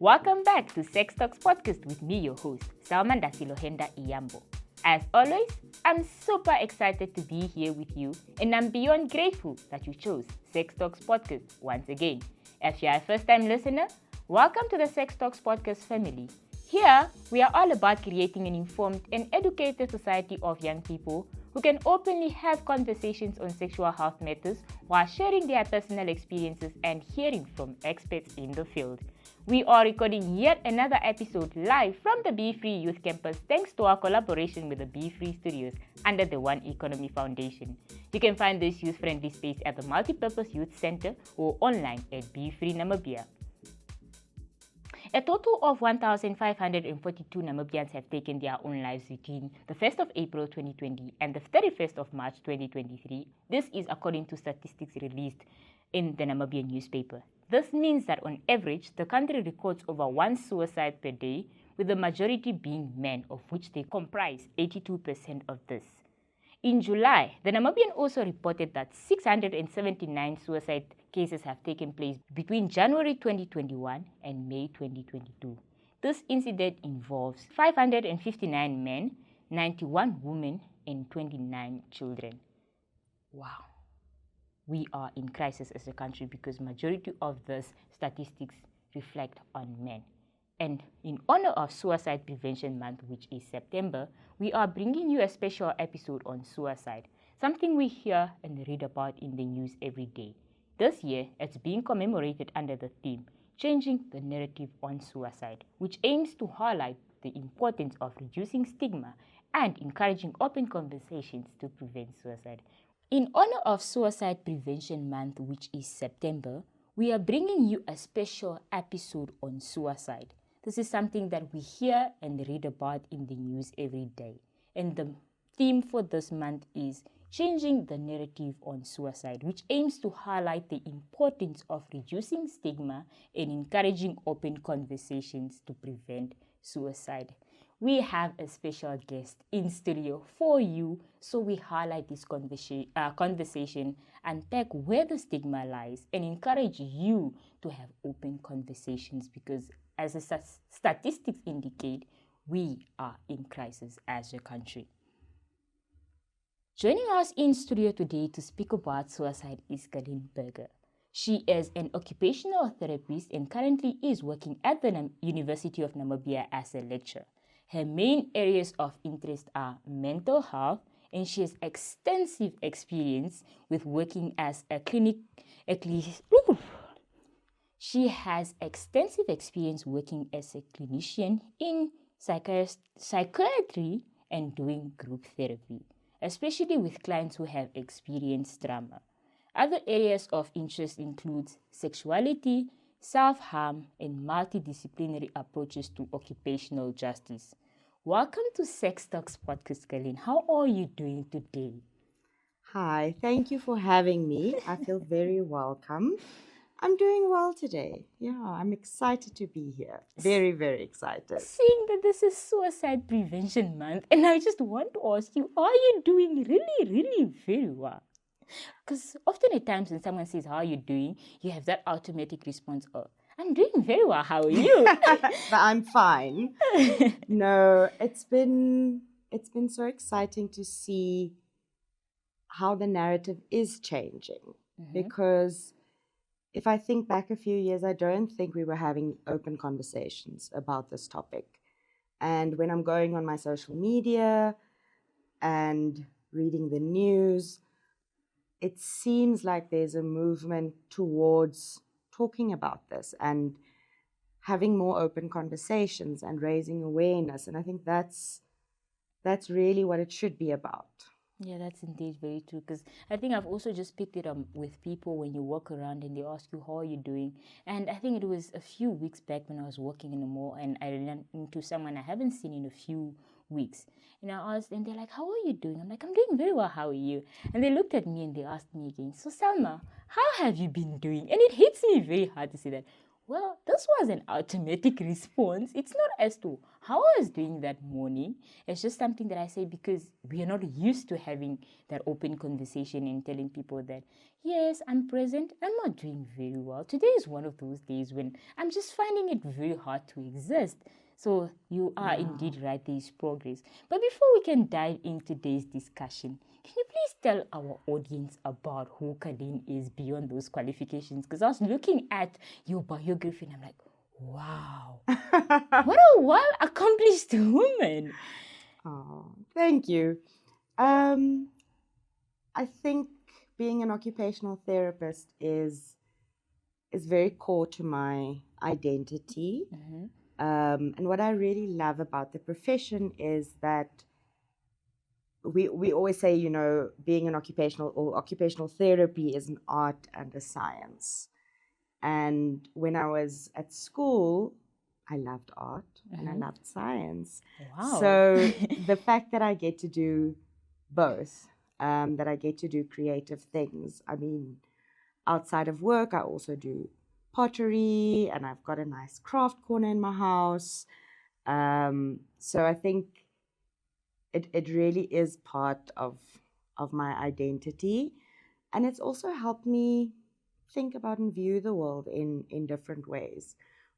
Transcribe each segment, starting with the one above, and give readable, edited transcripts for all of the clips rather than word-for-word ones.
Welcome back to Sex Talks Podcast with me, your host, Selma Ndasilohenda Iyambo. As always, I'm super excited to be here with you, and I'm beyond grateful that you chose Sex Talks Podcast once again. If you're a first-time listener, welcome to the Sex Talks Podcast family. Here, we are all about creating an informed and educated society of young people who can openly have conversations on sexual health matters while sharing their personal experiences and hearing from experts in the field. We are recording yet another episode live from the Be Free Youth Campus thanks to our collaboration with the Be Free Studios under the One Economy Foundation. You can find this youth-friendly space at the Multipurpose Youth Center or online at Be Free Namibia. A total of 1,542 Namibians have taken their own lives between the 1st of April 2020 and the 31st of March 2023. This is according to statistics released in the Namibian newspaper. This means that on average, the country records over one suicide per day, with the majority being men, of which they comprise 82% of this. In July, the Namibian also reported that 679 suicide cases have taken place between January 2021 and May 2022. This incident involves 559 men, 91 women, and 29 children. Wow. We are in crisis as a country because majority of these statistics reflect on men. And in honor of Suicide Prevention Month, which is September, we are bringing you a special episode on suicide, something we hear and read about in the news every day. This year, it's being commemorated under the theme, Changing the Narrative on Suicide, which aims to highlight the importance of reducing stigma and encouraging open conversations to prevent suicide. In honor of Suicide Prevention Month, which is September, we are bringing you a special episode on suicide. This is something that we hear and read about in the news every day. And the theme for this month is Changing the Narrative on Suicide, which aims to highlight the importance of reducing stigma and encouraging open conversations to prevent suicide. We have a special guest in studio for you, so we highlight this conversation, unpack where the stigma lies, and encourage you to have open conversations because, as the statistics indicate, we are in crisis as a country. Joining us in studio today to speak about suicide is Karlien Burger. She is an occupational therapist and currently is working at the University of Namibia as a lecturer. Her main areas of interest are mental health, and she has extensive experience with working as a She has extensive experience working as a clinician in psychiatry and doing group therapy, especially with clients who have experienced trauma. Other areas of interest include sexuality, self-harm, and multidisciplinary approaches to occupational justice. Welcome to Sex Talks Podcast, Karlien. How are you doing today? Hi, thank you for having me. I feel very welcome. I'm doing well today. Yeah, I'm excited to be here. Very, very excited. Seeing that this is Suicide Prevention Month, and I just want to ask you, are you doing really, really very well? Because often at times when someone says, how are you doing? You have that automatic response of, I'm doing very well. How are you? But I'm fine. No, it's been so exciting to see how the narrative is changing. Because if I think back a few years, I don't think we were having open conversations about this topic. And when I'm going on my social media and reading the news, it seems like there's a movement towards talking about this and having more open conversations and raising awareness. And I think that's really what it should be about. Yeah, that's indeed very true. Because I think I've also just picked it up with people when you walk around and they ask you, how are you doing? And I think it was a few weeks back when I was walking in the mall and I ran into someone I haven't seen in a few weeks. And I asked, and they're like, how are you doing? I'm like, I'm doing very well. How are you? And they looked at me and they asked me again, so Selma, how have you been doing? And it hits me very hard to say that. Well, this was an automatic response. It's not as to how I was doing that morning, it's just something that I say because we are not used to having that open conversation and telling people that, yes, I'm present, I'm not doing very well. Today is one of those days when I'm just finding it very hard to exist. So you are indeed right, there is progress. But before we can dive into today's discussion, can you please tell our audience about who Karlien is beyond those qualifications? Because I was looking at your biography and I'm like, wow, what a well-accomplished woman. Oh, thank you. I think being an occupational therapist is very core to my identity. And what I really love about the profession is that we always say, you know, being an occupational therapy is an art and a science. And when I was at school, I loved art and I loved science. Wow. So the fact that I get to do both, that I get to do creative things. I mean, outside of work, I also do pottery and I've got a nice craft corner in my house. So I think it really is part of my identity. And it's also helped me think about and view the world in different ways,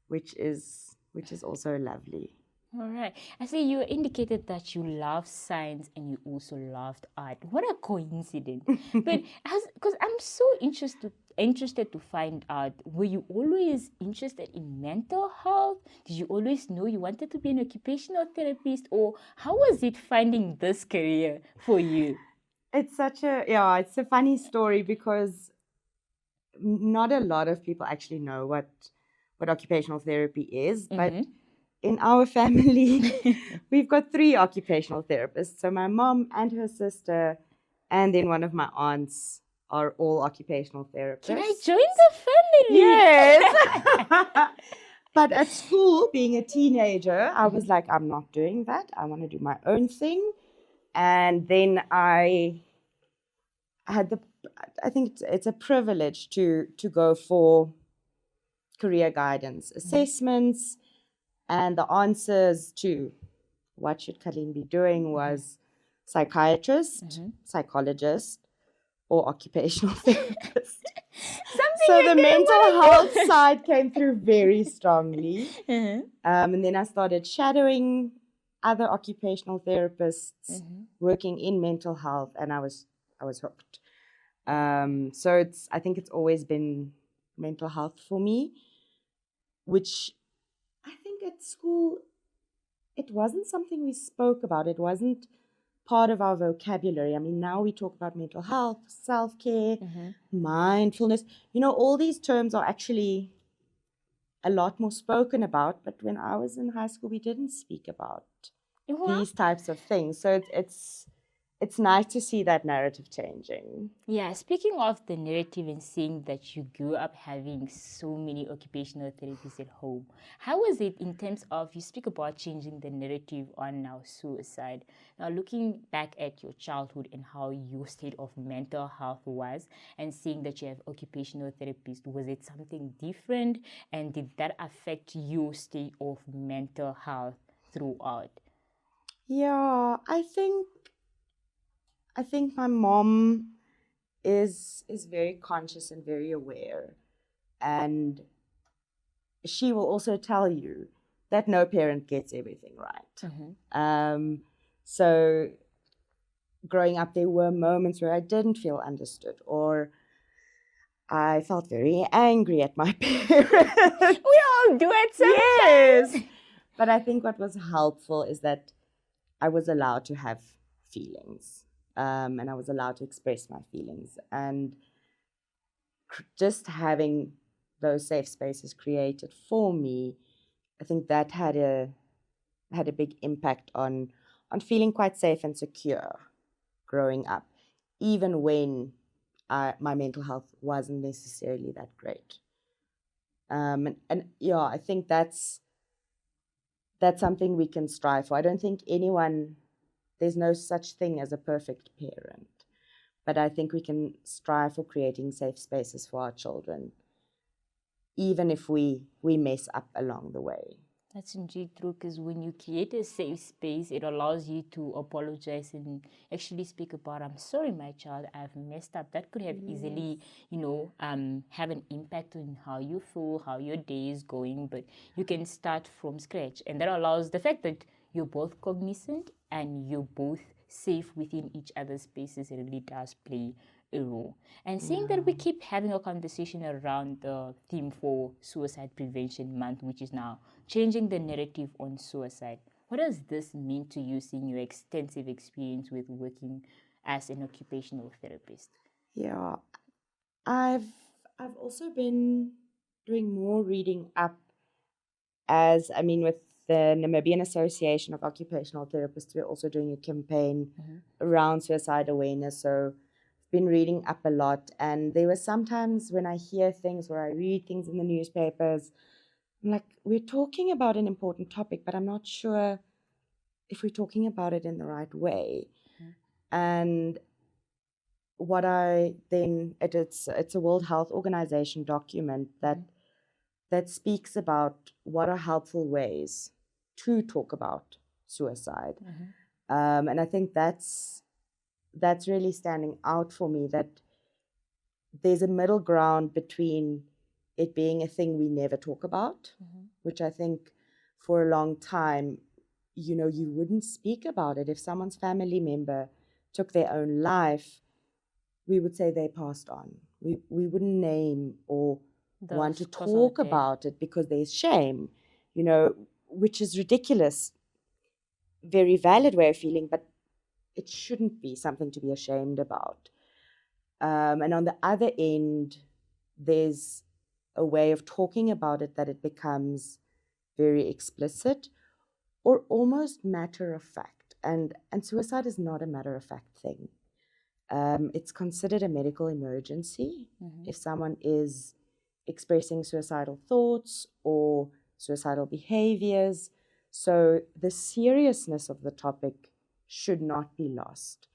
which is also lovely. All right. I see you indicated that you love science and you also loved art. What a coincidence. But because I'm so interested to find out, were you always interested in mental health? Did you always know you wanted to be an occupational therapist? Or how was it finding this career for you? It's it's a funny story because not a lot of people actually know what occupational therapy is, but in our family, we've got 3 occupational therapists. So my mom and her sister, and then one of my aunts are all occupational therapists. Can I join the family? Yes. But at school, being a teenager, I was like, I'm not doing that. I want to do my own thing. And then I had I think it's a privilege to go for career guidance assessments. And the answers to what should Karlien be doing was psychiatrist, psychologist, or occupational therapist. So the mental health side came through very strongly. And then I started shadowing other occupational therapists working in mental health, and I was hooked. So I think it's always been mental health for me, which I think at school, it wasn't something we spoke about. It wasn't part of our vocabulary. I mean, now we talk about mental health, self-care, mindfulness. You know, all these terms are actually a lot more spoken about. But when I was in high school, we didn't speak about these types of things. So it's nice to see that narrative changing. Yeah, speaking of the narrative and seeing that you grew up having so many occupational therapists at home, how was it in terms of, you speak about changing the narrative on now suicide. Now looking back at your childhood and how your state of mental health was and seeing that you have occupational therapists, was it something different? And did that affect your state of mental health throughout? Yeah, I think my mom is very conscious and very aware. And she will also tell you that no parent gets everything right. So growing up, there were moments where I didn't feel understood, or I felt very angry at my parents. We all do it sometimes. Yes. But I think what was helpful is that I was allowed to have feelings. And I was allowed to express my feelings. And just having those safe spaces created for me, I think that had a big impact on feeling quite safe and secure growing up, even when my mental health wasn't necessarily that great. And yeah, I think that's something we can strive for. I don't think there's no such thing as a perfect parent, but I think we can strive for creating safe spaces for our children, even if we mess up along the way. That's indeed true, because when you create a safe space, it allows you to apologize and actually speak about, I'm sorry, my child, I've messed up. That could have easily, have an impact on how you feel, how your day is going, but you can start from scratch. And that allows the fact that you're both cognizant and you're both safe within each other's spaces. It really does play a role. And seeing that we keep having a conversation around the theme for Suicide Prevention Month, which is now changing the narrative on suicide, what does this mean to you, seeing your extensive experience with working as an occupational therapist? Yeah, I've also been doing more reading up with the Namibian Association of Occupational Therapists. We're also doing a campaign around suicide awareness. So I've been reading up a lot. And there were sometimes when I hear things or I read things in the newspapers, I'm like, we're talking about an important topic, but I'm not sure if we're talking about it in the right way. And what it's a World Health Organization document that speaks about what are helpful ways to talk about suicide. And I think that's really standing out for me, that there's a middle ground between it being a thing we never talk about, which I think for a long time, you wouldn't speak about it. If someone's family member took their own life, we would say they passed on. We wouldn't name or want to talk about it because there's shame, which is ridiculous. Very valid way of feeling, but it shouldn't be something to be ashamed about. And on the other end, there's a way of talking about it that it becomes very explicit or almost matter of fact. And suicide is not a matter of fact thing. It's considered a medical emergency if someone is expressing suicidal thoughts or suicidal behaviors. So the seriousness of the topic should not be lost.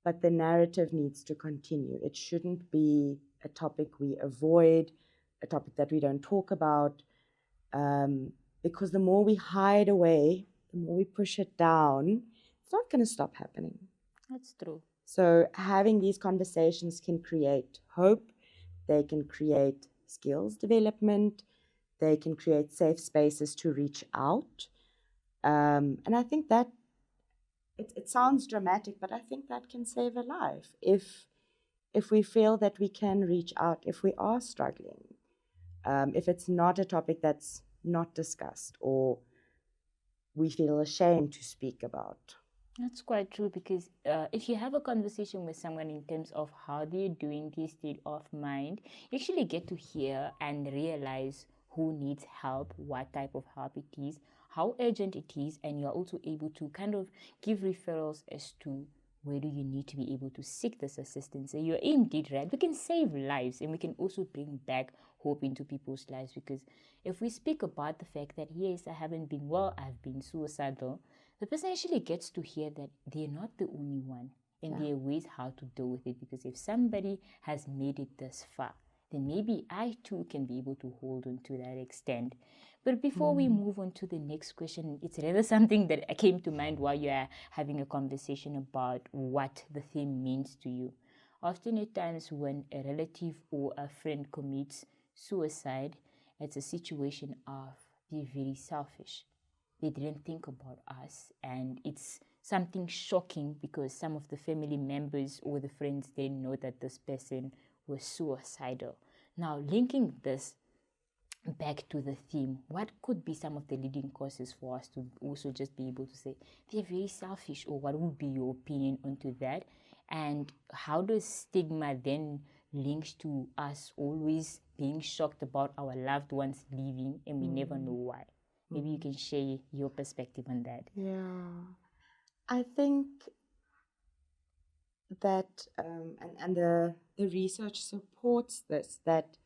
But the narrative needs to continue. It shouldn't be a topic we avoid, a topic that we don't talk about, because the more we hide away, the more we push it down, it's not going to stop happening. That's true. So having these conversations can create hope. They can create skills development. They can create safe spaces to reach out. And I think that it sounds dramatic, but I think that can save a life if we feel that we can reach out if we are struggling. If it's not a topic that's not discussed or we feel ashamed to speak about. That's quite true, because if you have a conversation with someone in terms of how they're doing their state of mind, you actually get to hear and realize who needs help, what type of help it is, how urgent it is, and you're also able to kind of give referrals as to where do you need to be able to seek this assistance. So you're indeed right. We can save lives, and we can also bring back hope into people's lives, because if we speak about the fact that, yes, I haven't been well, I've been suicidal, the person actually gets to hear that they're not the only one, and there are ways how to deal with it. Because if somebody has made it this far, then maybe I too can be able to hold on to that extent. But before we move on to the next question, it's rather something that came to mind while you are having a conversation about what the theme means to you. Often at times when a relative or a friend commits suicide, it's a situation of they're very selfish. They didn't think about us, and it's something shocking because some of the family members or the friends didn't know that this person was suicidal. Now, linking this back to the theme, what could be some of the leading causes for us to also just be able to say they're very selfish, or what would be your opinion onto that? And how does stigma then links to us always being shocked about our loved ones leaving and we never know why? Maybe you can share your perspective on that. Yeah, I think that, and the research supports this, that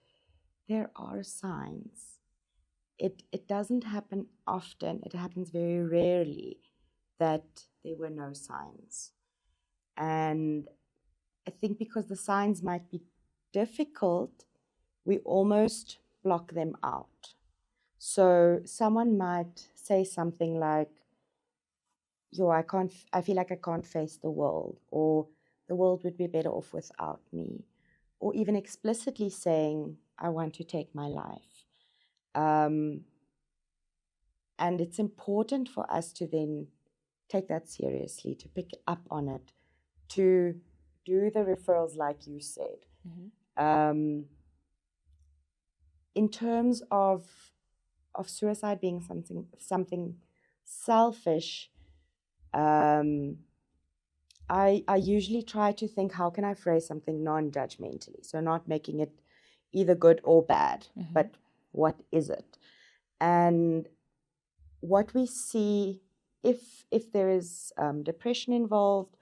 there are signs. It doesn't happen often. It happens very rarely that there were no signs. And I think because the signs might be difficult, we almost block them out. So someone might say something like, I feel like I can't face the world, or the world would be better off without me, or even explicitly saying, I want to take my life. And it's important for us to then take that seriously, to pick up on it, to do the referrals like you said. In terms of suicide being something selfish, I usually try to think, how can I phrase something non-judgmentally? So not making it either good or bad, but what is it? And what we see, if there is depression involved,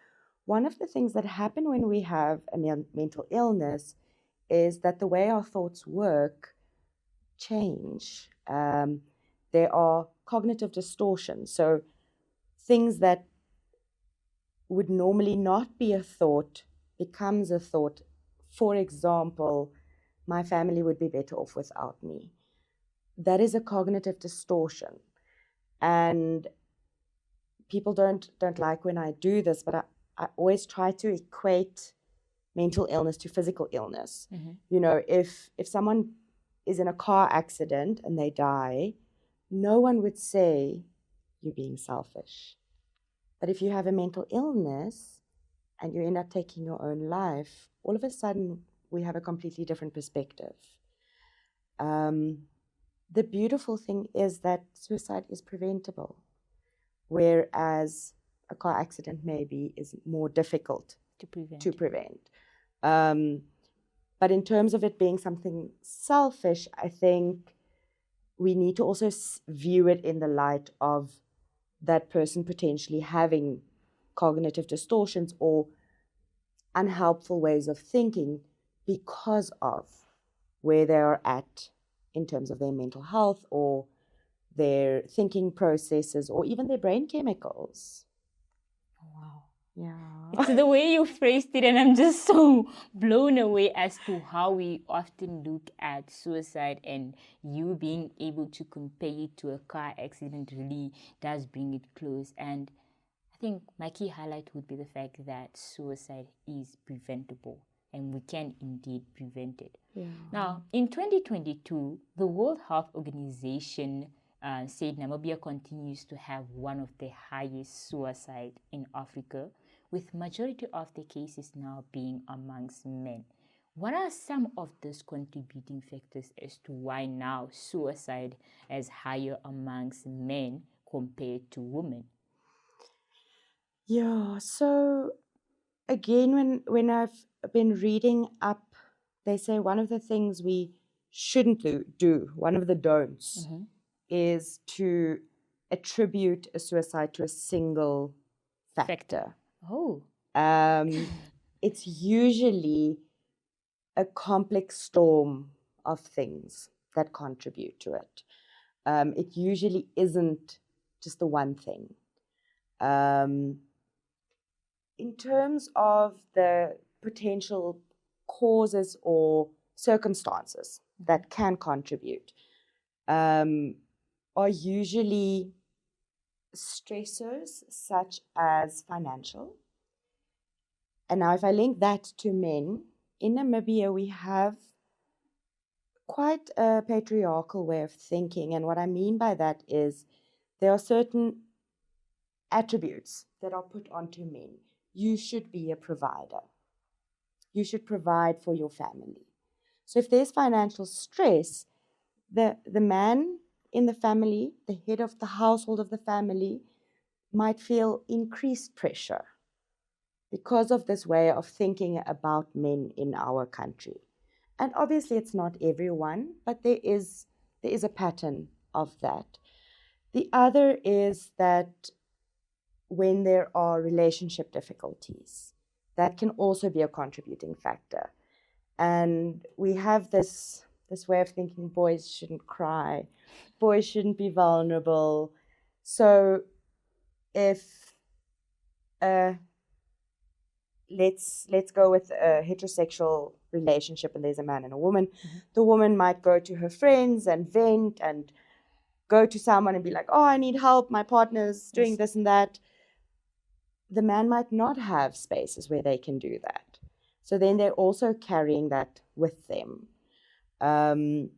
one of the things that happen when we have a mental illness is that the way our thoughts work change. There are cognitive distortions. So things that would normally not be a thought becomes a thought. For example, my family would be better off without me. That is a cognitive distortion. And people don't like when I do this, but I always try to equate mental illness to physical illness. You know, if someone is in a car accident and they die, no one would say you're being selfish. But if you have a mental illness and you end up taking your own life, all of a sudden we have a completely different perspective. The beautiful thing is that suicide is preventable, whereas a car accident maybe is more difficult to prevent. But in terms of it being something selfish, I think we need to also view it in the light of that person potentially having cognitive distortions or unhelpful ways of thinking because of where they are at in terms of their mental health or their thinking processes or even their brain chemicals. Wow. Yeah. It's the way you phrased it, and I'm just so blown away as to how we often look at suicide, and you being able to compare it to a car accident really does bring it close. And I think my key highlight would be the fact that suicide is preventable, and we can indeed prevent it. Yeah. Now, in 2022, the World Health Organization said Namibia continues to have one of the highest suicide in Africa, with majority of the cases now being amongst men. What are some of those contributing factors as to why now suicide is higher amongst men compared to women? Yeah, so again, when I've been reading up, they say one of the things we shouldn't do, one of the don'ts, is to attribute a suicide to a single factor. Oh. It's usually a complex storm of things that contribute to it. It usually isn't just the one thing. In terms of the potential causes or circumstances that can contribute, are usually stressors such as financial. And now if I link that to men, in Namibia we have quite a patriarchal way of thinking. And what I mean by that is there are certain attributes that are put onto men. You should be a provider. You should provide for your family. So if there's financial stress, the man in the family, the head of the household of the family, might feel increased pressure because of this way of thinking about men in our country. And obviously it's not everyone, but there is a pattern of that. The other is that when there are relationship difficulties, that can also be a contributing factor. And we have this way of thinking boys shouldn't cry, boys shouldn't be vulnerable. So if let's go with a heterosexual relationship and there's a man and a woman, the woman might go to her friends and vent and go to someone and be like, oh, I need help, my partner's doing this and that, the man might not have spaces where they can do that. So then they're also carrying that with them. There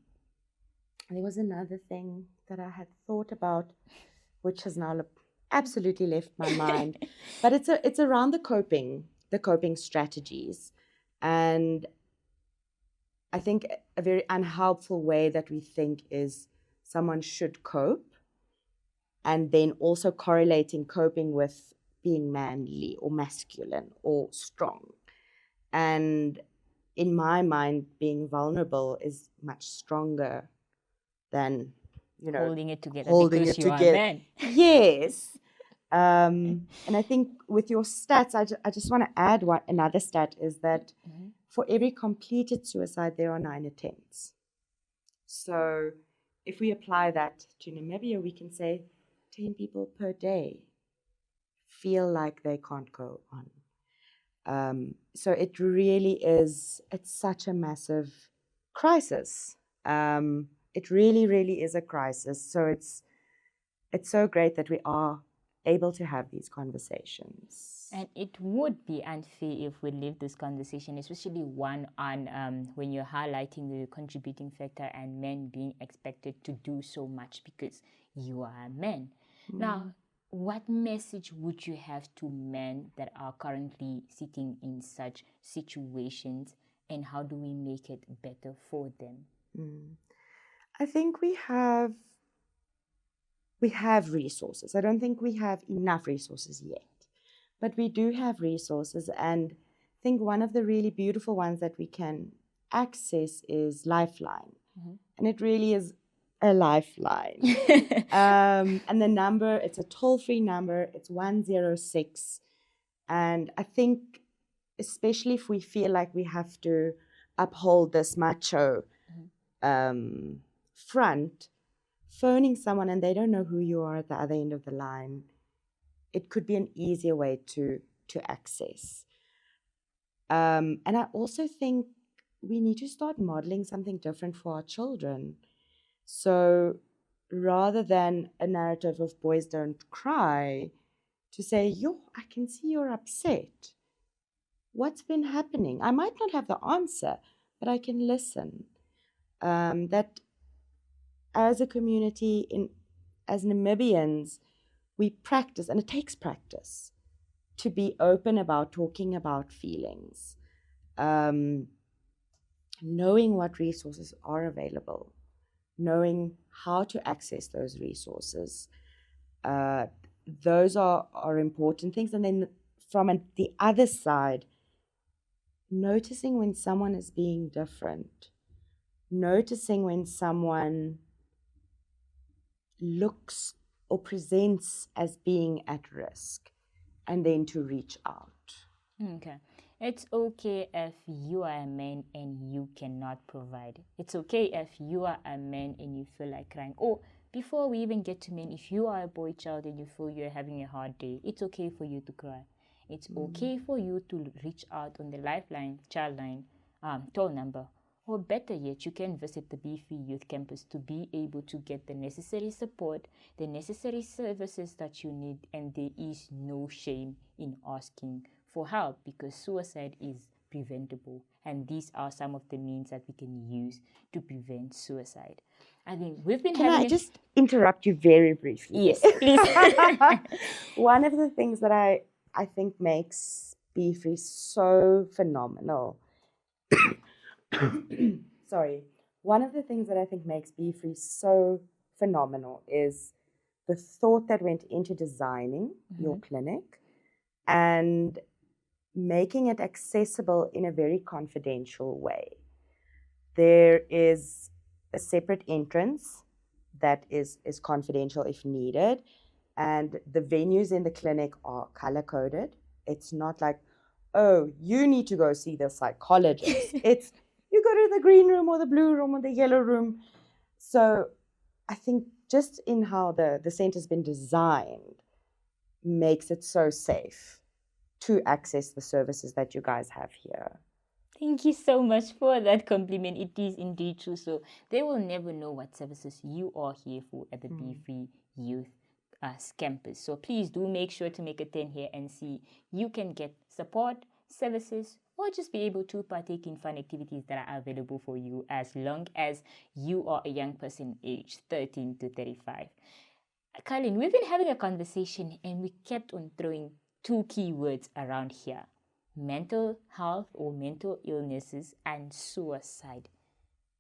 was another thing that I had thought about, which has now absolutely left my mind, but it's around the coping strategies. And I think a very unhelpful way that we think is someone should cope, and then also correlating coping with being manly or masculine or strong. And in my mind, being vulnerable is much stronger than, holding it together holding because it you together. are a man. Yes. And I think with your stats, I just want to add another stat is that for every completed suicide, there are 9 attempts. So if we apply that to Namibia, we can say 10 people per day feel like they can't go on. So it really is, it's such a massive crisis. It really, really is a crisis. So it's so great that we are able to have these conversations. And it would be unfair if we leave this conversation, especially one on when you're highlighting the contributing factor and men being expected to do so much because you are a man. Now, what message would you have to men that are currently sitting in such situations, and how do we make it better for them? I think we have resources. I don't think we have enough resources yet, but we do have resources. And I think one of the really beautiful ones that we can access is Lifeline. And it really is a lifeline. And the number, it's a toll-free number, it's 106. And I think, especially if we feel like we have to uphold this macho front, phoning someone and they don't know who you are at the other end of the line, it could be an easier way to access. And I also think we need to start modeling something different for our children. So rather than a narrative of boys don't cry, to say, I can see you're upset. What's been happening? I might not have the answer, but I can listen. That as a community, as Namibians, we practice, and it takes practice, to be open about talking about feelings, knowing what resources are available, knowing how to access those resources. Those are important things. And then from the other side, noticing when someone is being different, noticing when someone looks or presents as being at risk, and then to reach out. Okay. It's okay if you are a man and you cannot provide. It's okay if you are a man and you feel like crying. Or before we even get to men, if you are a boy child and you feel you're having a hard day, it's okay for you to cry. It's okay for you to reach out on the Lifeline, Childline, toll number. Or better yet, you can visit the B3 Youth Campus to be able to get the necessary support, the necessary services that you need, and there is no shame in asking for help because suicide is preventable. And these are some of the means that we can use to prevent suicide. I think we've been Can I just interrupt you very briefly? Yes, please. One of the things that I think makes B3 so phenomenal one of the things that I think makes B3 so phenomenal is the thought that went into designing your clinic and making it accessible in a very confidential way. There is a separate entrance that is confidential if needed, and the venues in the clinic are color-coded. It's not like, oh, you need to go see the psychologist. It's you go to the green room or the blue room or the yellow room. So I think just in how the center's been designed makes it so safe to access the services that you guys have here. Thank you so much for that compliment. It is indeed true. So they will never know what services you are here for at the Be Free Youth campus. So please do make sure to make a 10 here and see you can get support, services, or just be able to partake in fun activities that are available for you as long as you are a young person aged 13 to 35. Karlien, we've been having a conversation and we kept on throwing two key words around here: mental health or mental illnesses and suicide.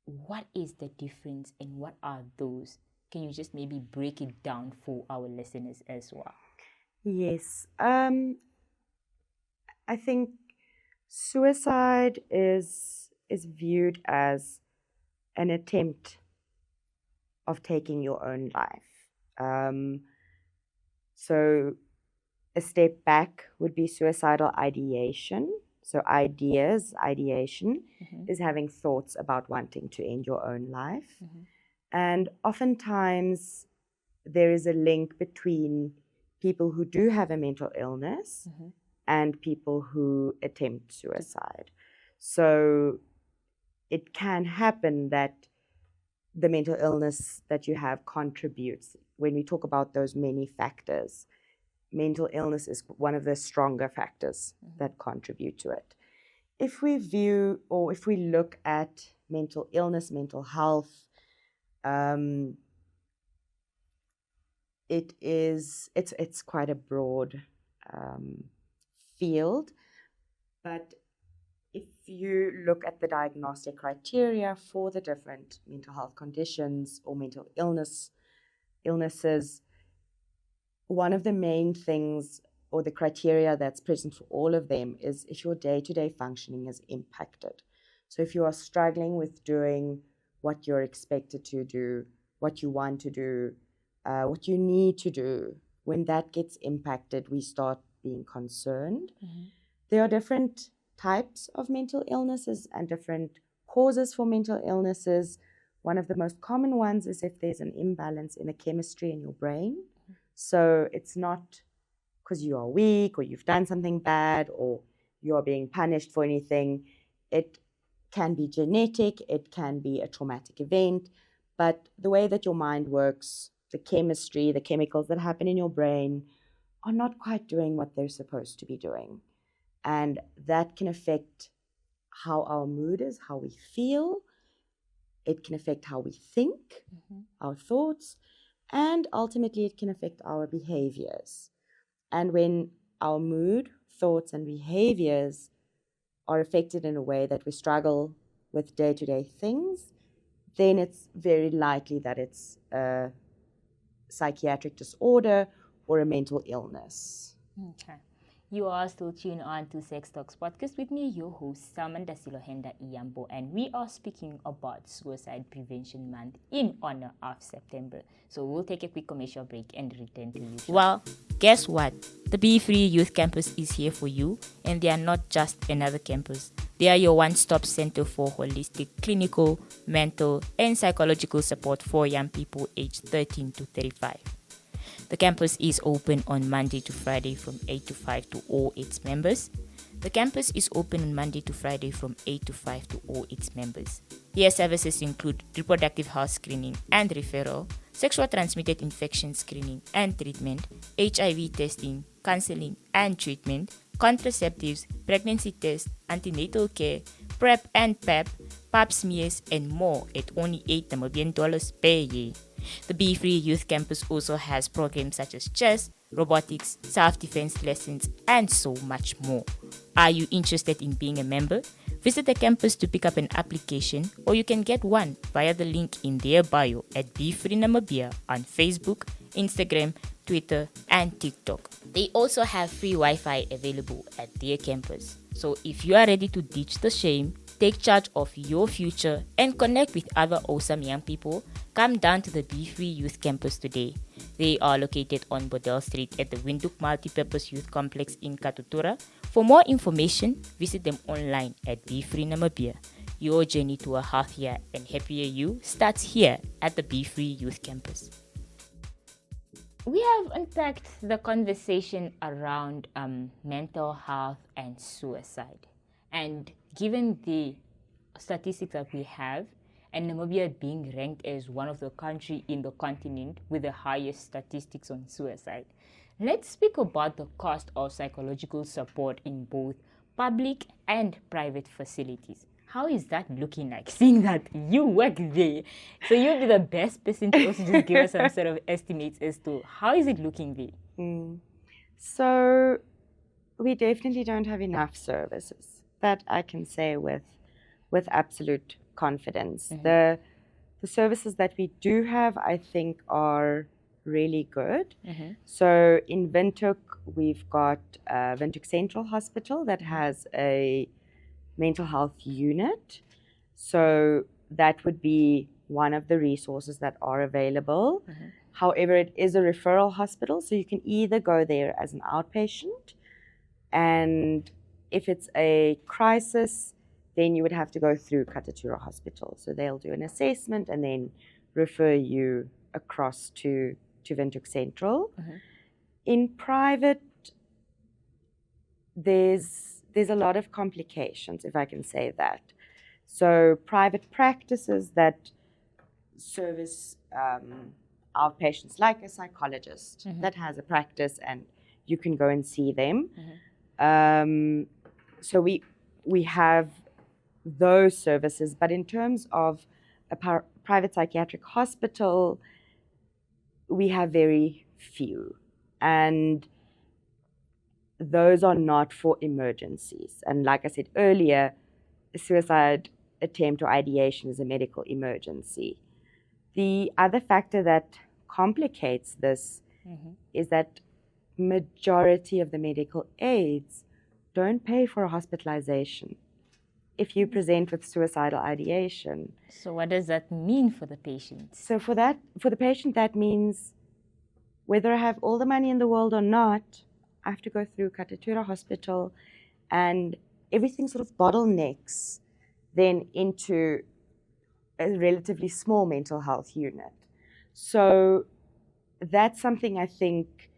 What is the difference and what are those? Can you just maybe break it down for our listeners as well? Yes. I think suicide is viewed as an attempt of taking your own life. So a step back would be suicidal ideation. So ideation is having thoughts about wanting to end your own life. And oftentimes there is a link between people who do have a mental illness and people who attempt suicide. So it can happen that the mental illness that you have contributes. When we talk about those many factors, mental illness is one of the stronger factors that contribute to it. If we view or if we look at mental illness, mental health, it's quite a broad field, but if you look at the diagnostic criteria for the different mental health conditions or mental illnesses, one of the main things or the criteria that's present for all of them is if your day-to-day functioning is impacted. So if you are struggling with doing what you're expected to do, what you want to do, what you need to do, when that gets impacted, we start being concerned. There are different types of mental illnesses and different causes for mental illnesses. One of the most common ones is if there's an imbalance in the chemistry in your brain. So it's not because you are weak or you've done something bad or you are being punished for anything. It can be genetic, it can be a traumatic event, but the way that your mind works, the chemistry, the chemicals that happen in your brain are not quite doing what they're supposed to be doing. And that can affect how our mood is, how we feel. It can affect how we think, our thoughts, and ultimately it can affect our behaviors. And when our mood, thoughts, and behaviors are affected in a way that we struggle with day-to-day things, then it's very likely that it's a psychiatric disorder or a mental illness. Okay. You are still tuned on to Sex Talks podcast with me, your host, Selma Ndasilohenda Iyambo, and we are speaking about Suicide Prevention Month in honor of September. So we'll take a quick commercial break and return to you. Well, guess what? The Be Free Youth Campus is here for you, and they are not just another campus. They are your one-stop center for holistic, clinical, mental, and psychological support for young people aged 13 to 35. The campus is open on Monday to Friday from 8 to 5 to all its members. The campus is open on Monday to Friday from 8 to 5 to all its members. Here services include reproductive health screening and referral, sexual transmitted infection screening and treatment, HIV testing, counseling and treatment, contraceptives, pregnancy tests, antenatal care, PrEP and PEP, pap smears, and more at only $8 Namibian per year. The Be Free Youth Campus also has programs such as chess, robotics, self-defense lessons, and so much more. Are you interested in being a member? Visit the campus to pick up an application, or you can get one via the link in their bio at Be Free Namibia on Facebook, Instagram, Twitter, and TikTok. They also have free Wi-Fi available at their campus. So if you are ready to ditch the shame, take charge of your future, and connect with other awesome young people, come down to the Be Free Youth Campus today. They are located on Bodell Street at the Windhoek Multipurpose Youth Complex in Katutura. For more information, visit them online at Be Free Namibia. Your journey to a healthier and happier you starts here at the Be Free Youth Campus. We have unpacked the conversation around mental health and suicide. And given the statistics that we have, and Namibia being ranked as one of the countries in the continent with the highest statistics on suicide, let's speak about the cost of psychological support in both public and private facilities. How is that looking like, seeing that you work there? So you'll be the best person to also just give us some sort of estimates as to how is it looking there? So we definitely don't have enough services. That I can say with absolute confidence. The services that we do have, I think, are really good. So in Windhoek, we've got Windhoek Central Hospital that has a mental health unit. So that would be one of the resources that are available. However, it is a referral hospital, so you can either go there as an outpatient, and if it's a crisis, then you would have to go through Katatura Hospital. So they'll do an assessment and then refer you across to Windhoek Central. In private, there's a lot of complications, if I can say that. So private practices that service outpatients, like a psychologist that has a practice and you can go and see them. So we have those services, but in terms of a private psychiatric hospital, we have very few, and those are not for emergencies. And like I said earlier, a suicide attempt or ideation is a medical emergency. The other factor that complicates this is that majority of the medical aids don't pay for a hospitalization if you present with suicidal ideation. So what does that mean for the patient? So for the patient, that means whether I have all the money in the world or not, I have to go through Katatura Hospital, and everything sort of bottlenecks then into a relatively small mental health unit. So that's something I think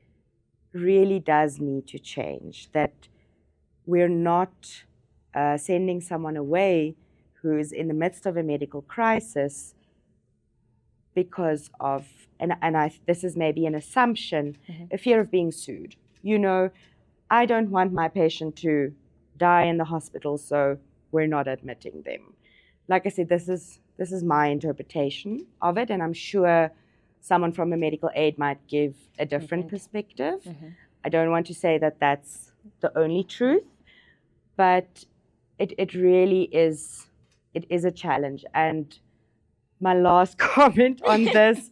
really does need to change, that we're not sending someone away who is in the midst of a medical crisis because of, this is maybe an assumption, a fear of being sued. You know, I don't want my patient to die in the hospital, so we're not admitting them. Like I said, this is my interpretation of it, and I'm sure someone from a medical aid might give a different perspective. I don't want to say that that's the only truth, but it really is, it is a challenge. And my last comment on this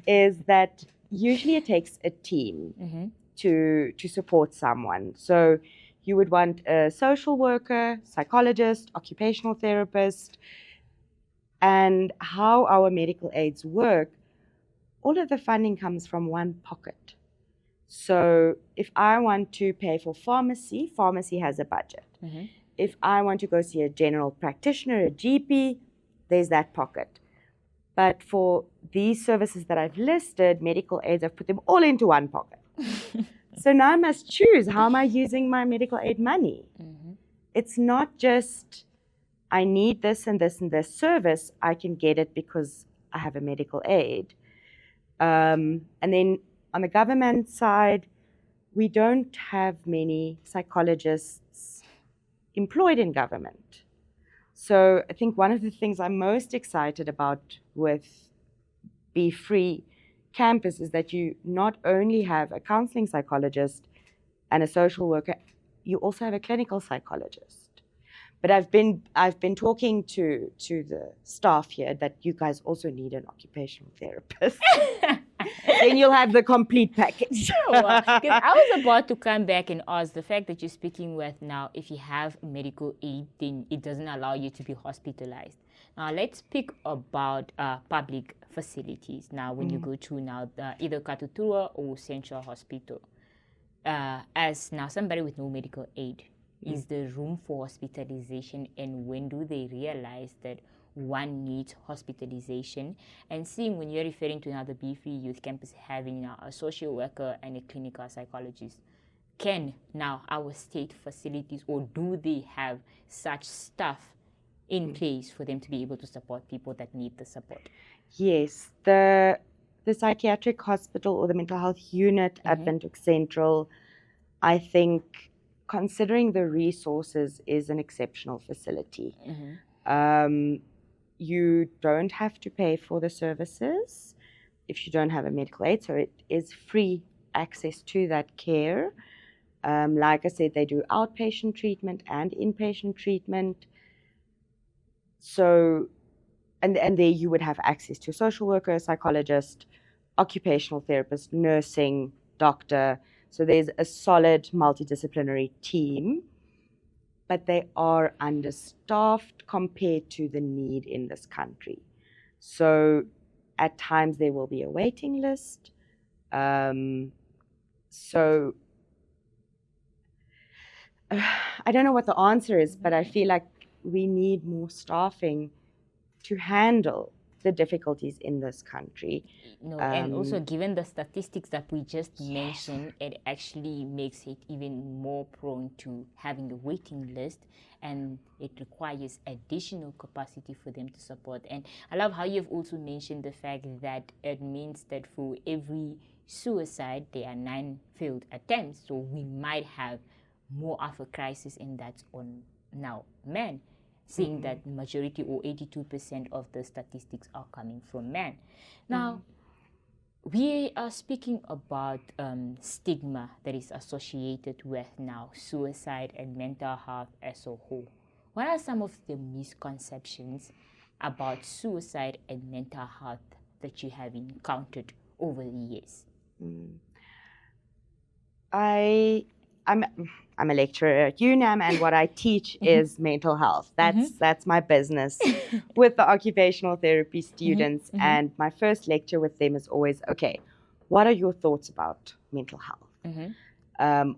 is that usually it takes a team to support someone. So you would want a social worker, psychologist, occupational therapist, and how our medical aids work, all of the funding comes from one pocket. So if I want to pay for pharmacy, pharmacy has a budget. If I want to go see a general practitioner, a GP, there's that pocket. But for these services that I've listed, medical aids, I've put them all into one pocket. So now I must choose, how am I using my medical aid money? It's not just, I need this and this and this service, I can get it because I have a medical aid. And then on the government side, we don't have many psychologists employed in government. So I think one of the things I'm most excited about with Be Free campus is that you not only have a counseling psychologist and a social worker, you also have a clinical psychologist. But I've been talking to the staff here that you guys also need an occupational therapist. Then you'll have the complete package. Because I was about to come back and ask, the fact that you're speaking with now, if you have medical aid, then it doesn't allow you to be hospitalized. Now let's speak about public facilities. Now when you go to now either Katatura or Central Hospital, as now somebody with no medical aid, is there room for hospitalization, and when do they realize that one needs hospitalization? And seeing, when you're referring to now the Be Free Youth Campus having now a social worker and a clinical psychologist, can now our state facilities, or do they have such stuff in place for them to be able to support people that need the support? Yes, the psychiatric hospital or the mental health unit at Windhoek Central, I think, considering the resources, is an exceptional facility. You don't have to pay for the services if you don't have a medical aid, so it is free access to that care. Like I said, they do outpatient treatment and inpatient treatment. So, and there you would have access to a social worker, a psychologist, occupational therapist, nursing, doctor. So there's a solid multidisciplinary team, but they are understaffed compared to the need in this country. So at times there will be a waiting list. So I don't know what the answer is, but I feel like we need more staffing to handle the difficulties in this country. And also, given the statistics that we just mentioned, it actually makes it even more prone to having a waiting list, and it requires additional capacity for them to support. And I love how you've also mentioned the fact that it means that for every suicide, there are 9 failed attempts. So we might have more of a crisis in that on now men, seeing that majority or 82% of the statistics are coming from men. Now, we are speaking about stigma that is associated with now suicide and mental health as a whole. What are some of the misconceptions about suicide and mental health that you have encountered over the years? I'm a lecturer at UNAM, and what I teach is mental health. That's my business with the occupational therapy students. And my first lecture with them is always, okay, what are your thoughts about mental health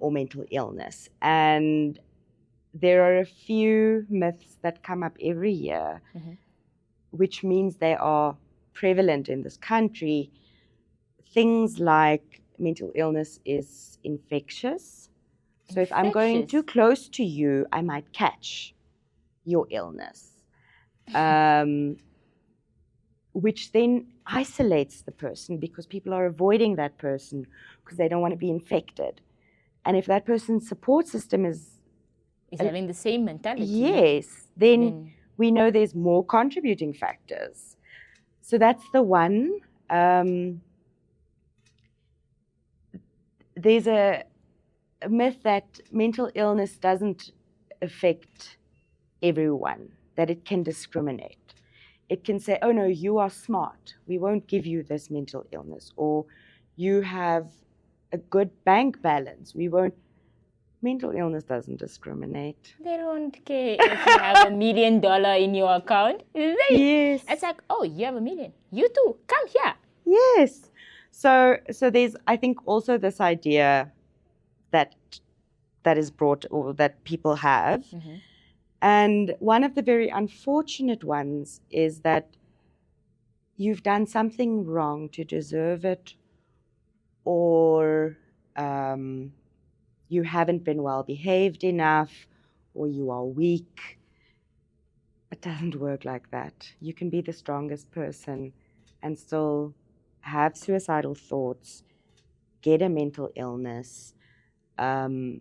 or mental illness? And there are a few myths that come up every year, which means they are prevalent in this country. Things like mental illness is infectious. So if I'm going too close to you, I might catch your illness, which then isolates the person because people are avoiding that person because they don't want to be infected. And if that person's support system is having the same mentality, yes, then we know there's more contributing factors. So that's the one. There's a myth that mental illness doesn't affect everyone, that it can discriminate. It can say, oh no, you are smart, we won't give you this mental illness, or you have a good bank balance, we won't. Mental illness doesn't discriminate. They don't care if you have $1 million in your account. Yes. It's like, oh, you have $1 million. You too, come here. Yes. So there's, I think, also this idea that is brought, or that people have. And one of the very unfortunate ones is that you've done something wrong to deserve it, or you haven't been well behaved enough, or you are weak. It doesn't work like that. You can be the strongest person and still have suicidal thoughts, get a mental illness. And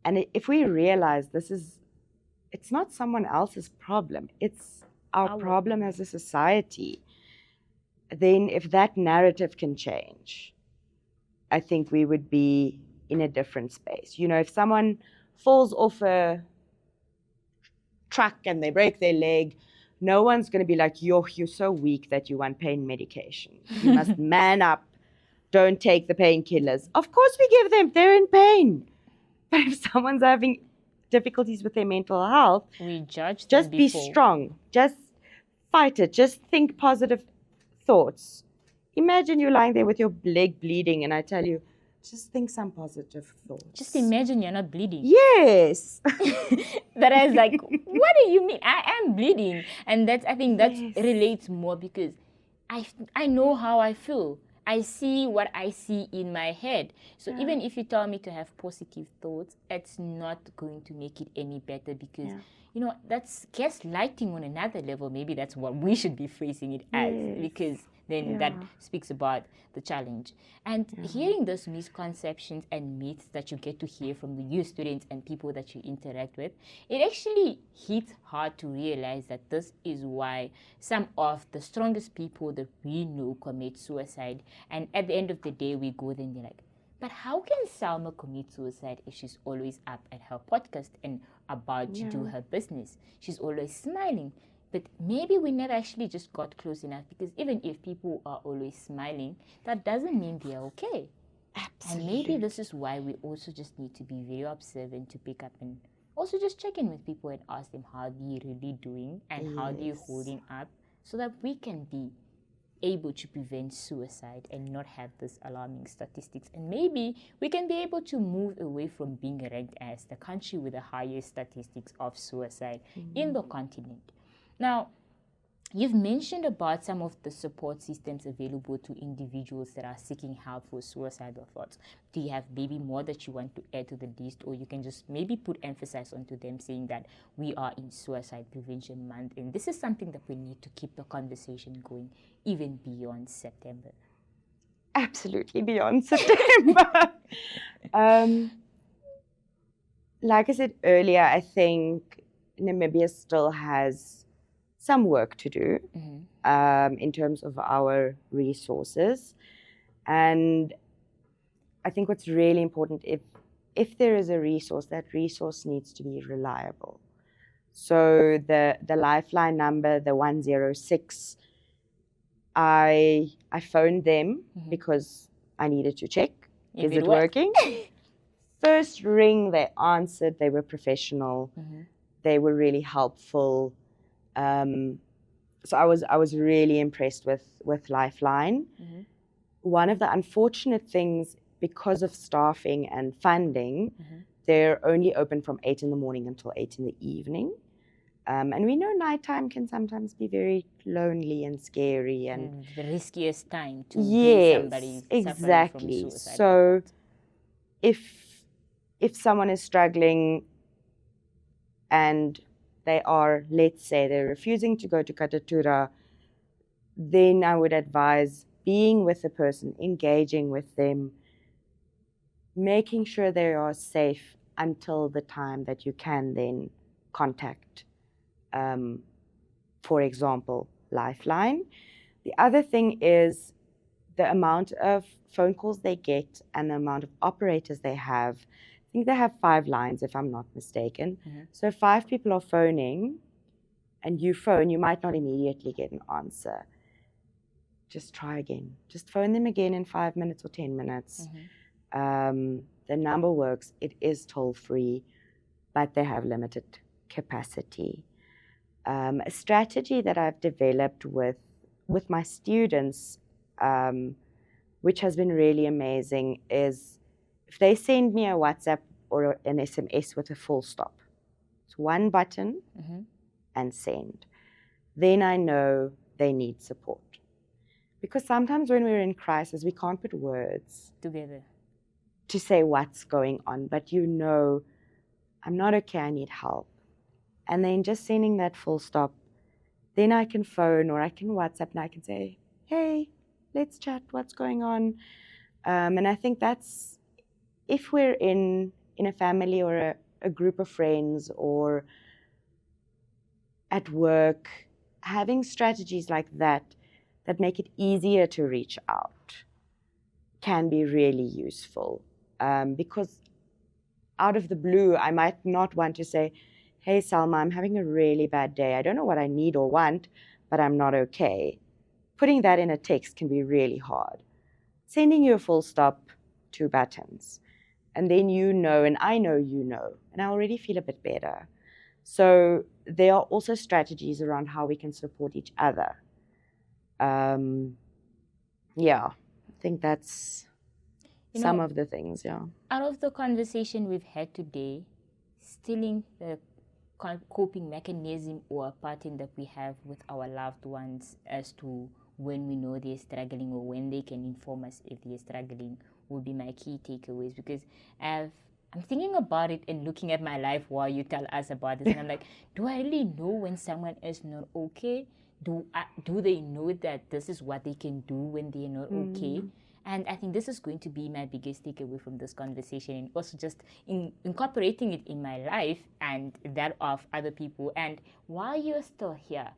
if we realize it's not someone else's problem, it's our problem as a society, then if that narrative can change, I think we would be in a different space. You know, if someone falls off a truck and they break their leg, no one's going to be like, you're so weak that you want pain medication. You must man up. Don't take the painkillers. Of course we give them. They're in pain. But if someone's having difficulties with their mental health, we judge them just be strong. Just fight it. Just think positive thoughts. Imagine you're lying there with your leg bleeding and I tell you, just think some positive thoughts. Just imagine you're not bleeding. Yes. That I was like, what do you mean? I am bleeding. And I think that relates more because I know how I feel. I see what I see in my head. So Yeah. even if you tell me to have positive thoughts, it's not going to make it any better because, you know, that's gaslighting on another level. Maybe that's what we should be phrasing it as, because then that speaks about the challenge. And hearing those misconceptions and myths that you get to hear from the new students and people that you interact with, it actually hits hard to realize that this is why some of the strongest people that we know commit suicide. And at the end of the day, we go there and they're like, but how can Selma commit suicide if she's always up at her podcast and about to do her business? She's always smiling. But maybe we never actually just got close enough, because even if people are always smiling, that doesn't mean they're okay. Absolutely. And maybe this is why we also just need to be very observant to pick up and also just check in with people and ask them how they're really doing and how they're holding up, so that we can be able to prevent suicide and not have this alarming statistics. And maybe we can be able to move away from being ranked as the country with the highest statistics of suicide in the continent. Now, you've mentioned about some of the support systems available to individuals that are seeking help for suicidal thoughts. Do you have maybe more that you want to add to the list, or you can just maybe put emphasis onto them, saying that we are in Suicide Prevention Month and this is something that we need to keep the conversation going even beyond September? Absolutely beyond September. Like I said earlier, I think Namibia still has some work to do in terms of our resources. And I think what's really important, if there is a resource, that resource needs to be reliable. So the lifeline number, the 106, I phoned them because I needed to check, is it working? First ring, they answered, they were professional, they were really helpful. So I was really impressed with Lifeline. One of the unfortunate things, because of staffing and funding, they're only open from 8 in the morning until 8 in the evening. And we know nighttime can sometimes be very lonely and scary and the riskiest time to be somebody suffering from suicide. So if someone is struggling and they are, let's say, they're refusing to go to Katatura, then I would advise being with the person, engaging with them, making sure they are safe until the time that you can then contact, for example, Lifeline. The other thing is the amount of phone calls they get and the amount of operators they have. I think they have 5 lines, if I'm not mistaken. So 5 people are phoning, and you phone, you might not immediately get an answer. Just try again. Just phone them again in 5 minutes or 10 minutes. The number works. It is toll-free, but they have limited capacity. A strategy that I've developed with my students, which has been really amazing, is if they send me a WhatsApp or an SMS with a full stop, it's one button and send, then I know they need support. Because sometimes when we're in crisis, we can't put words together to say what's going on, but you know, I'm not okay, I need help. And then just sending that full stop, then I can phone or I can WhatsApp and I can say, hey, let's chat, what's going on? And I think that's, if we're in a family or a group of friends or at work, having strategies like that make it easier to reach out can be really useful. Because out of the blue, I might not want to say, hey, Selma, I'm having a really bad day. I don't know what I need or want, but I'm not okay. Putting that in a text can be really hard. Sending you a full stop, 2 buttons. And then you know, and I know you know, and I already feel a bit better. So there are also strategies around how we can support each other. Yeah, I think that's some of the things, yeah. Out of the conversation we've had today, stealing the coping mechanism or a pattern that we have with our loved ones as to when we know they're struggling or when they can inform us if they're struggling will be my key takeaways, because I'm thinking about it and looking at my life while you tell us about this, and I'm like, do I really know when someone is not okay? Do they know that this is what they can do when they're not okay? And I think this is going to be my biggest takeaway from this conversation, and also just incorporating it in my life and that of other people. And while you're still here,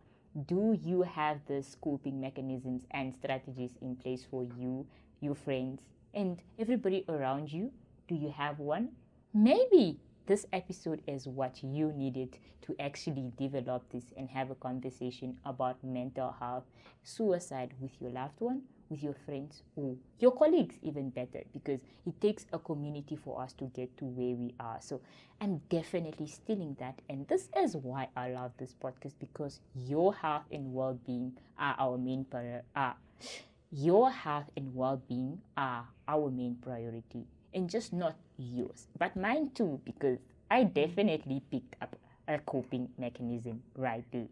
do you have the coping mechanisms and strategies in place for you, your friends, and everybody around you? Do you have one? Maybe this episode is what you needed to actually develop this and have a conversation about mental health, suicide with your loved one, with your friends, or your colleagues, even better, because it takes a community for us to get to where we are. So I'm definitely stealing that, and this is why I love this podcast, because your health and well-being are our main your health and well-being are our main priority, and just not yours, but mine too, because I definitely picked up a coping mechanism right there.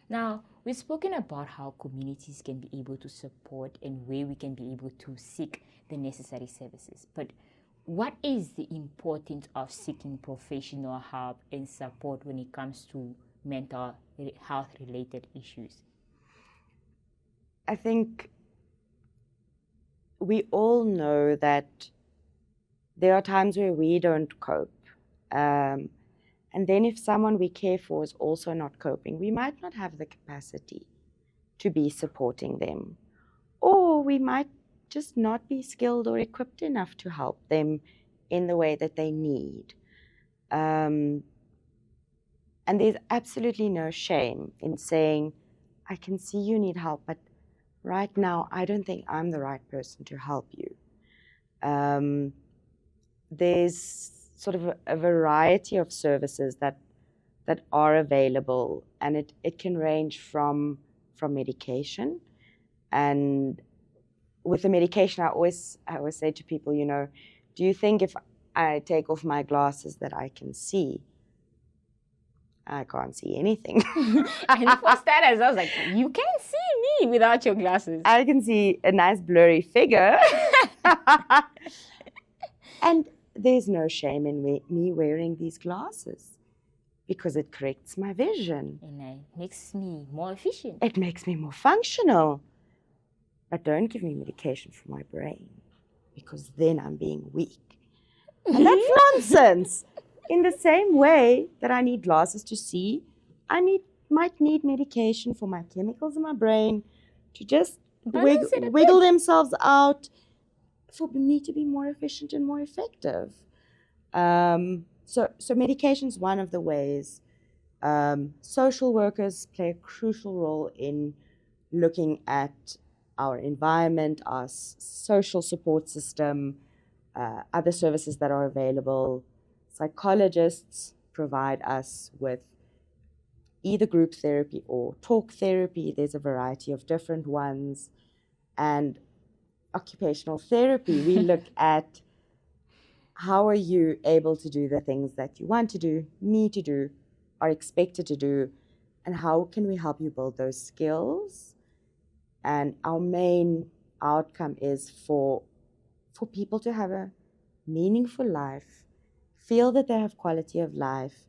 Now, we've spoken about how communities can be able to support and where we can be able to seek the necessary services. But what is the importance of seeking professional help and support when it comes to mental health related issues? I think we all know that there are times where we don't cope. And then if someone we care for is also not coping, we might not have the capacity to be supporting them. Or we might just not be skilled or equipped enough to help them in the way that they need. And there's absolutely no shame in saying, I can see you need help, but right now I don't think I'm the right person to help you. There's sort of a variety of services that are available, and it can range from medication. And with the medication, I always say to people, do you think if I take off my glasses that I can see? I can't see anything. And for starters, I was like, you can see me without your glasses. I can see a nice blurry figure. And there's no shame in me wearing these glasses, because it corrects my vision. And it makes me more efficient. It makes me more functional. But don't give me medication for my brain, because then I'm being weak. And that's nonsense. In the same way that I need glasses to see, I might need medication for my chemicals in my brain to just wiggle themselves out, for me to be more efficient and more effective. So medication is one of the ways. Social workers play a crucial role in looking at our environment, our social support system, other services that are available. Psychologists provide us with either group therapy or talk therapy. There's a variety of different ones. And occupational therapy, we look at how are you able to do the things that you want to do, need to do, are expected to do, and how can we help you build those skills. And our main outcome is for people to have a meaningful life, feel that they have quality of life,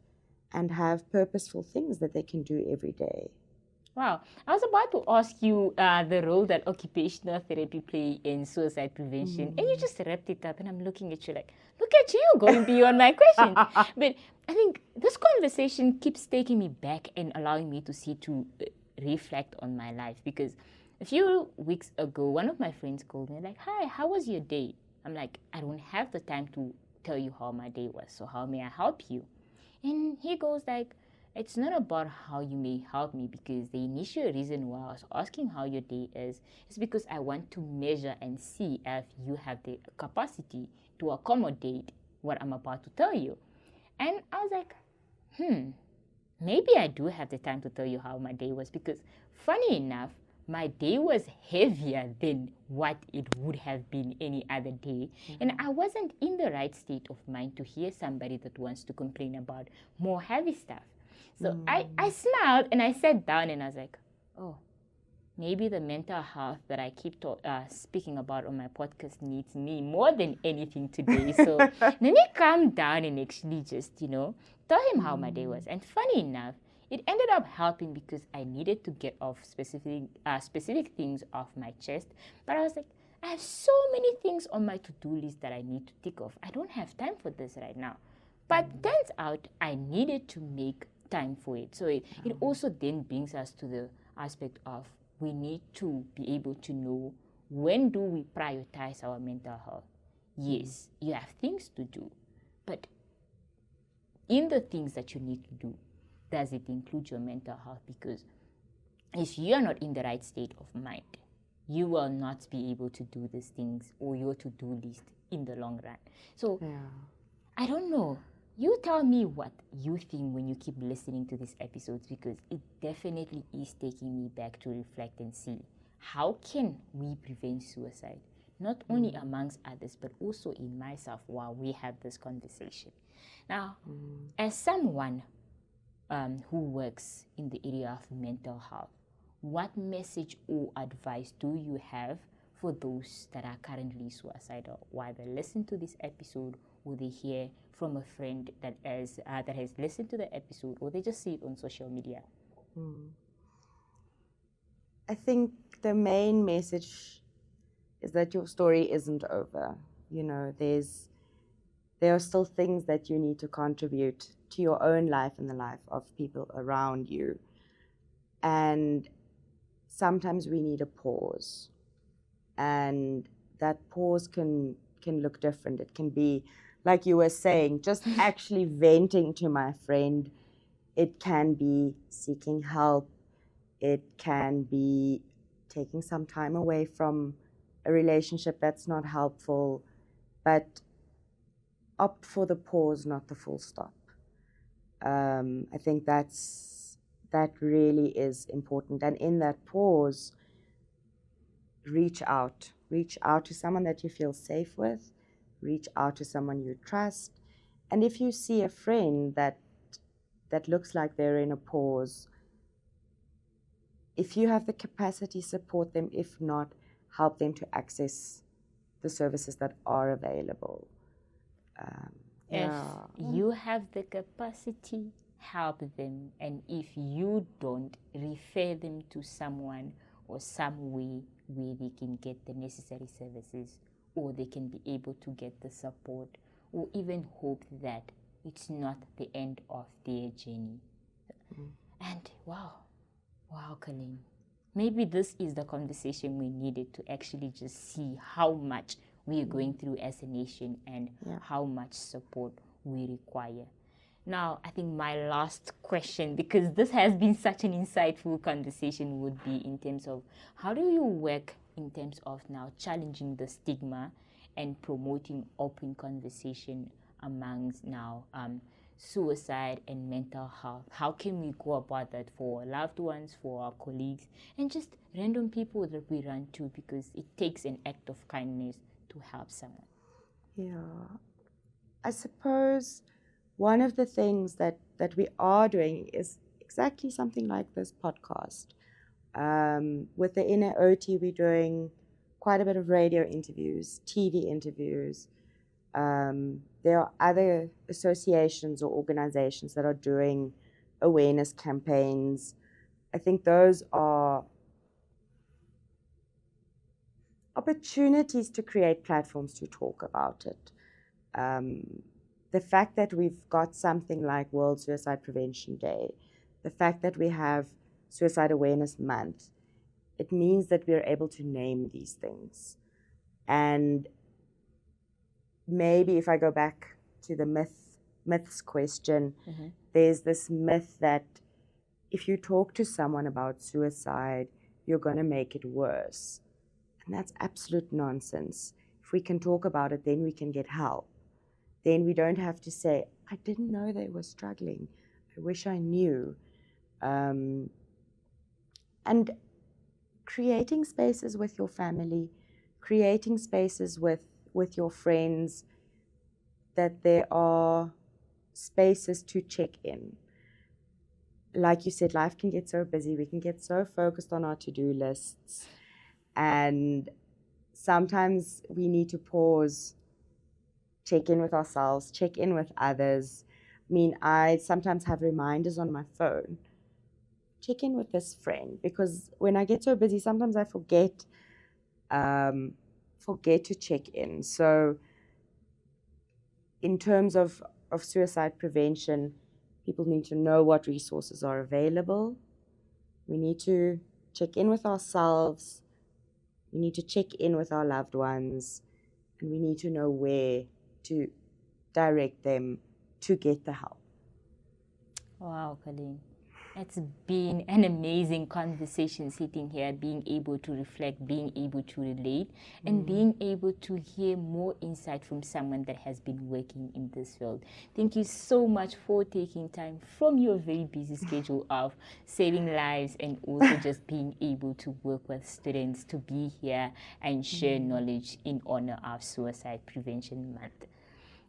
and have purposeful things that they can do every day. Wow. I was about to ask you the role that occupational therapy play in suicide prevention, and you just wrapped it up, and I'm looking at you like, look at you going beyond my questions. But I think this conversation keeps taking me back and allowing me to reflect on my life, because a few weeks ago, one of my friends called me like, hi, how was your day? I'm like, I don't have the time to tell you how my day was, so how may I help you? And he goes like, it's not about how you may help me, because the initial reason why I was asking how your day is because I want to measure and see if you have the capacity to accommodate what I'm about to tell you. And I was like, maybe I do have the time to tell you how my day was, because funny enough, my day was heavier than what it would have been any other day. And I wasn't in the right state of mind to hear somebody that wants to complain about more heavy stuff. So I smiled and I sat down and I was like, oh, maybe the mental health that I keep speaking about on my podcast needs me more than anything today. So let me calm down and actually just, tell him how my day was. And funny enough, it ended up helping because I needed to get off specific things off my chest. But I was like, I have so many things on my to-do list that I need to tick off. I don't have time for this right now. But turns out I needed to make time for it. So it also then brings us to the aspect of we need to be able to know, when do we prioritize our mental health? Yes, you have things to do, but in the things that you need to do, does it include your mental health? Because if you are not in the right state of mind, you will not be able to do these things or your to-do list in the long run. So I don't know. You tell me what you think when you keep listening to these episodes, because it definitely is taking me back to reflect and see how can we prevent suicide, not only amongst others, but also in myself while we have this conversation. Now, as someone who works in the area of mental health, what message or advice do you have for those that are currently suicidal, while they listen to this episode, or they hear from a friend that has listened to the episode, or they just see it on social media? I think the main message is that your story isn't over. There are still things that you need to contribute to your own life and the life of people around you. And sometimes we need a pause. And that pause can look different. It can be, like you were saying, just actually venting to my friend. It can be seeking help. It can be taking some time away from a relationship that's not helpful, but opt for the pause, not the full stop. I think that really is important. And in that pause, reach out to someone that you feel safe with, reach out to someone you trust. And if you see a friend that looks like they're in a pause, if you have the capacity, support them. If not, help them to access the services that are available. If you have the capacity, help them. And if you don't, refer them to someone or some way where they can get the necessary services, or they can be able to get the support, or even hope that it's not the end of their journey. And wow, Karlien, maybe this is the conversation we needed to actually just see how much we are going through as a nation and how much support we require. Now, I think my last question, because this has been such an insightful conversation, would be in terms of how do you work in terms of now challenging the stigma and promoting open conversation amongst now suicide and mental health? How can we go about that for our loved ones, for our colleagues, and just random people that we run to, because it takes an act of kindness to help someone? Yeah. I suppose one of the things that we are doing is exactly something like this podcast. With the inner OT, we're doing quite a bit of radio interviews, TV interviews. There are other associations or organizations that are doing awareness campaigns. I think those are opportunities to create platforms to talk about it. The fact that we've got something like World Suicide Prevention Day, the fact that we have Suicide Awareness Month, it means that we're able to name these things. And maybe if I go back to the myths question, there's this myth that if you talk to someone about suicide, you're going to make it worse. And that's absolute nonsense. If we can talk about it, then we can get help. Then we don't have to say, I didn't know they were struggling. I wish I knew. And creating spaces with your family, creating spaces with your friends, that there are spaces to check in. like you said, life can get so busy. We can get so focused on our to-do lists. And sometimes we need to pause, check in with ourselves, check in with others. I mean, I sometimes have reminders on my phone. Check in with this friend, because when I get so busy, sometimes I forget to check in. So in terms of suicide prevention, people need to know what resources are available. We need to check in with ourselves. We need to check in with our loved ones. And we need to know where to direct them to get the help. Wow, Karlien. It's been an amazing conversation sitting here, being able to reflect, being able to relate, and being able to hear more insight from someone that has been working in this field. Thank you so much for taking time from your very busy schedule of saving lives and also just being able to work with students to be here and share knowledge in honor of Suicide Prevention Month.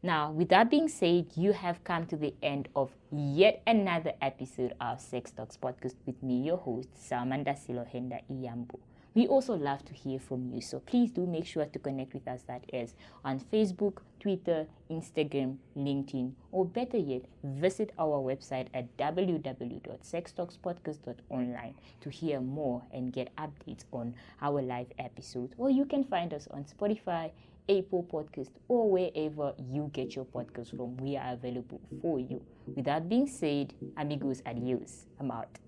Now, with that being said, you have come to the end of yet another episode of Sex Talks Podcast with me, your host, Selma Ndasilohenda Iyambo. We also love to hear from you, so please do make sure to connect with us, that is on Facebook, Twitter, Instagram, LinkedIn, or better yet, visit our website at www.sextalkspodcast.online to hear more and get updates on our live episodes. Or you can find us on Spotify, Apple Podcast, or wherever you get your podcast from. We are available for you. With that being said, amigos, adios. I'm out.